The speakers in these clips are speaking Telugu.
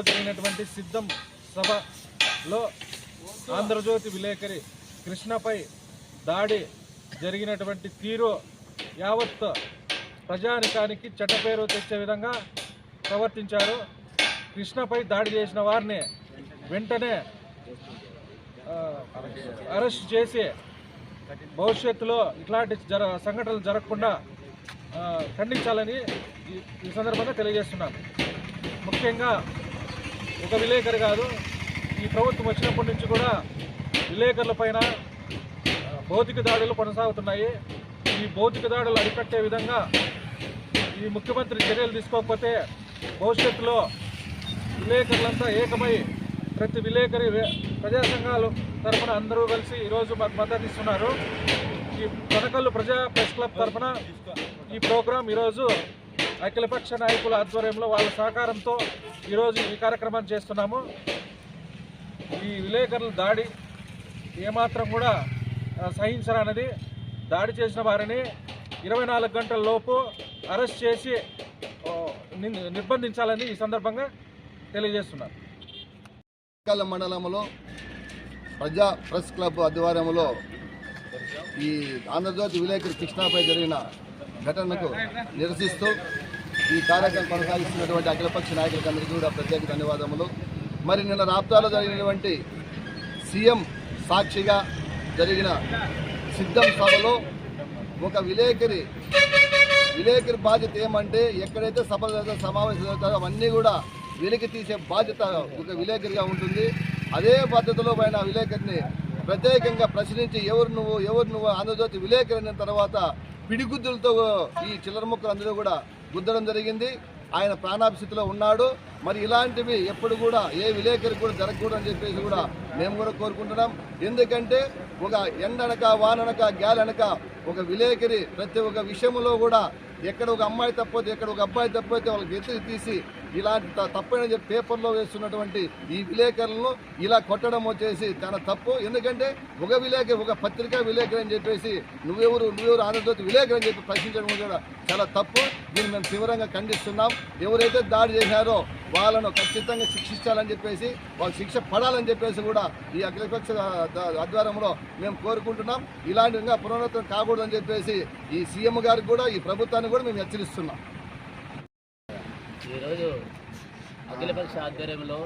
జరిగినటువంటి సిద్ధం సభలో ఆంధ్రజ్యోతి విలేకరి కృష్ణపై దాడి జరిగినటువంటి తీరు యావత్ ప్రజానికానికి చెడ్డపేరు తెచ్చే విధంగా ప్రవర్తించారు. కృష్ణపై దాడి చేసిన వారిని వెంటనే అరెస్ట్ చేసి భవిష్యత్తులో ఇట్లాంటి సంఘటనలు జరగకుండా ఖండించాలని ఈ సందర్భంగా తెలియజేస్తున్నాను. ముఖ్యంగా ఒక విలేకరి కాదు, ఈ ప్రభుత్వం వచ్చినప్పటి నుంచి కూడా విలేకరుల పైన భౌతిక దాడులు కొనసాగుతున్నాయి. ఈ భౌతిక దాడులు అరికట్టే విధంగా ఈ ముఖ్యమంత్రి చర్యలు తీసుకోకపోతే భవిష్యత్తులో విలేకరులంతా ఏకమై ప్రతి విలేకరి ప్రజా సంఘాలు తరఫున అందరూ కలిసి ఈరోజు మాకు మద్దతు ఇస్తున్నారు. ఈ కనకల్లు ప్రజా ప్రెస్ క్లబ్ తరఫున ఈ ప్రోగ్రాం ఈరోజు అఖిలపక్ష నాయకుల ఆధ్వర్యంలో వాళ్ళ సహకారంతో ఈరోజు ఈ కార్యక్రమాన్ని చేస్తున్నాము. ఈ విలేకరుల దాడి ఏమాత్రం కూడా సహించరానది. దాడి చేసిన వారిని 24 గంటల లోపు అరెస్ట్ చేసి నిర్బంధించాలని ఈ సందర్భంగా తెలియజేస్తున్నారు. మండలంలో ప్రజా ప్రెస్ క్లబ్ ఆధ్వర్యంలో ఈ ఆంధ్రజ్యోతి విలేకరి కృష్ణపై జరిగిన ఘటనకు నిరసిస్తూ ఈ కార్యక్రమం కొనసాగిస్తున్నటువంటి అఖిలపక్ష నాయకులందరికీ కూడా ప్రత్యేక ధన్యవాదములు. మరి నిన్న రాప్తాలో జరిగినటువంటి సీఎం సాక్షిగా జరిగిన సిద్ధం సభలో ఒక విలేకరి బాధ్యత ఏమంటే ఎక్కడైతే సభలు సమావేశాలు జరుగుతారో అవన్నీ కూడా వెలికి తీసే బాధ్యత ఒక విలేకరిగా ఉంటుంది. అదే పద్ధతిలో పైన విలేకరిని ప్రత్యేకంగా ప్రశ్నించి ఎవరు నువ్వు ఆంధ్రజ్యోతి విలేకరి అయిన తర్వాత పిడిగుద్దులతో ఈ చిల్లర ముక్కలు అందరూ కూడా గుద్దడం జరిగింది. ఆయన ప్రాణాభిస్థితిలో ఉన్నాడు. మరి ఇలాంటివి ఎప్పుడు కూడా ఏ విలేకరి కూడా జరగకూడదని చెప్పేసి కూడా మేము కూడా కోరుకుంటున్నాం. ఎందుకంటే ఒక ఎండనక వాననక గ్యాలనక ఒక విలేకరి ప్రతి ఒక్క విషయంలో కూడా ఎక్కడ ఒక అమ్మాయి తప్పైతే ఎక్కడ ఒక అబ్బాయి తప్పైతే వాళ్ళకి ఎత్తుకు తీసి ఇలాంటి తప్పని చెప్పి పేపర్లో వేస్తున్నటువంటి ఈ విలేకరులను ఇలా కొట్టడం వచ్చేసి చాలా తప్పు. ఎందుకంటే ఒక పత్రికా విలేకరి అని చెప్పేసి నువ్వెవరు ఆంధ్రజ్యోతి విలేకరి అని చెప్పి ప్రశ్నించడం కూడా చాలా తప్పు. దీన్ని మేము తీవ్రంగా ఖండిస్తున్నాం. ఎవరైతే దాడి చేశారో వాళ్ళను ఖచ్చితంగా శిక్షించాలని చెప్పేసి వాళ్ళు శిక్ష పడాలని చెప్పేసి కూడా ఈ అఖిలపక్ష ఆధ్వర్యంలో మేము కోరుకుంటున్నాం. ఇలాంటి ఇంకా పునరుద్ధరణ కాకూడదని చెప్పేసి ఈ సీఎం గారికి కూడా ఈ ప్రభుత్వాన్ని కూడా మేము హెచ్చరిస్తున్నాం. ఈరోజు అఖిలపక్ష ఆధ్వర్యంలో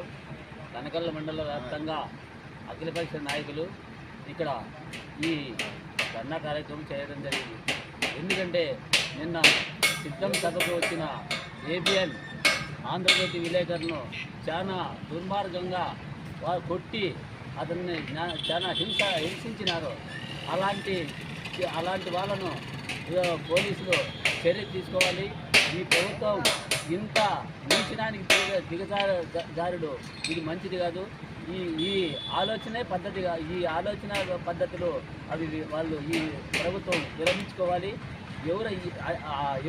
కనకల్ల మండల వ్యాప్తంగా అఖిలపక్ష నాయకులు ఇక్కడ ఈ ధర్నా కార్యక్రమం చేయడం జరిగింది. ఎందుకంటే నిన్న సిద్ధం సభకు వచ్చిన ఏబిఎన్ ఆంధ్రజ్యోతి విలేకరులను చాలా దుర్మార్గంగా వారు కొట్టి అతన్ని చాలా హింసించినారు. అలాంటి వాళ్ళను పోలీసులు చర్య తీసుకోవాలి. ఈ ప్రభుత్వం ఇంత మించడానికి దిగజారుడు ఇది మంచిది కాదు. ఈ ఆలోచన పద్ధతులు అవి వాళ్ళు ఈ ప్రభుత్వం విరమించుకోవాలి.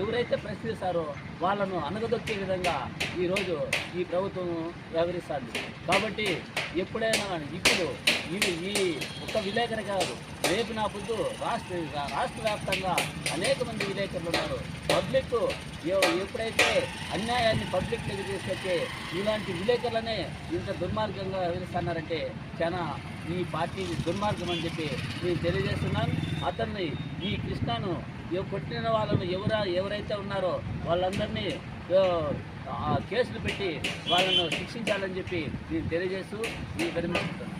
ఎవరైతే ప్రశ్నిస్తారో వాళ్ళను అనగదొక్కే విధంగా ఈరోజు ఈ ప్రభుత్వం వ్యవహరిస్తుంది. కాబట్టి ఎప్పుడైనా ఇప్పుడు ఈ ఒక్క విలేకరి కాదు, రేపు నా పొద్దు రాష్ట్ర వ్యాప్తంగా అనేక మంది విలేకరులు ఉన్నారు. పబ్లిక్ ఎప్పుడైతే అన్యాయాన్ని పబ్లిక్లోకి తీసుకొచ్చే ఇలాంటి విలేకరులనే ఇంత దుర్మార్గంగా వ్యవహరిస్తున్నారంటే చాలా ఈ పార్టీ దుర్మార్గం అని చెప్పి నేను తెలియజేస్తున్నాను. అతన్ని ఈ కృష్ణను కొట్టిన వాళ్ళను ఎవరైతే ఉన్నారో వాళ్ళందరినీ కేసులు పెట్టి వాళ్ళను శిక్షించాలని చెప్పి నేను తెలియజేస్తూ ఈ విరమిస్తున్నాను.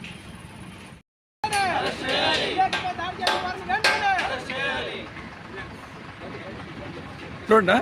చూడండి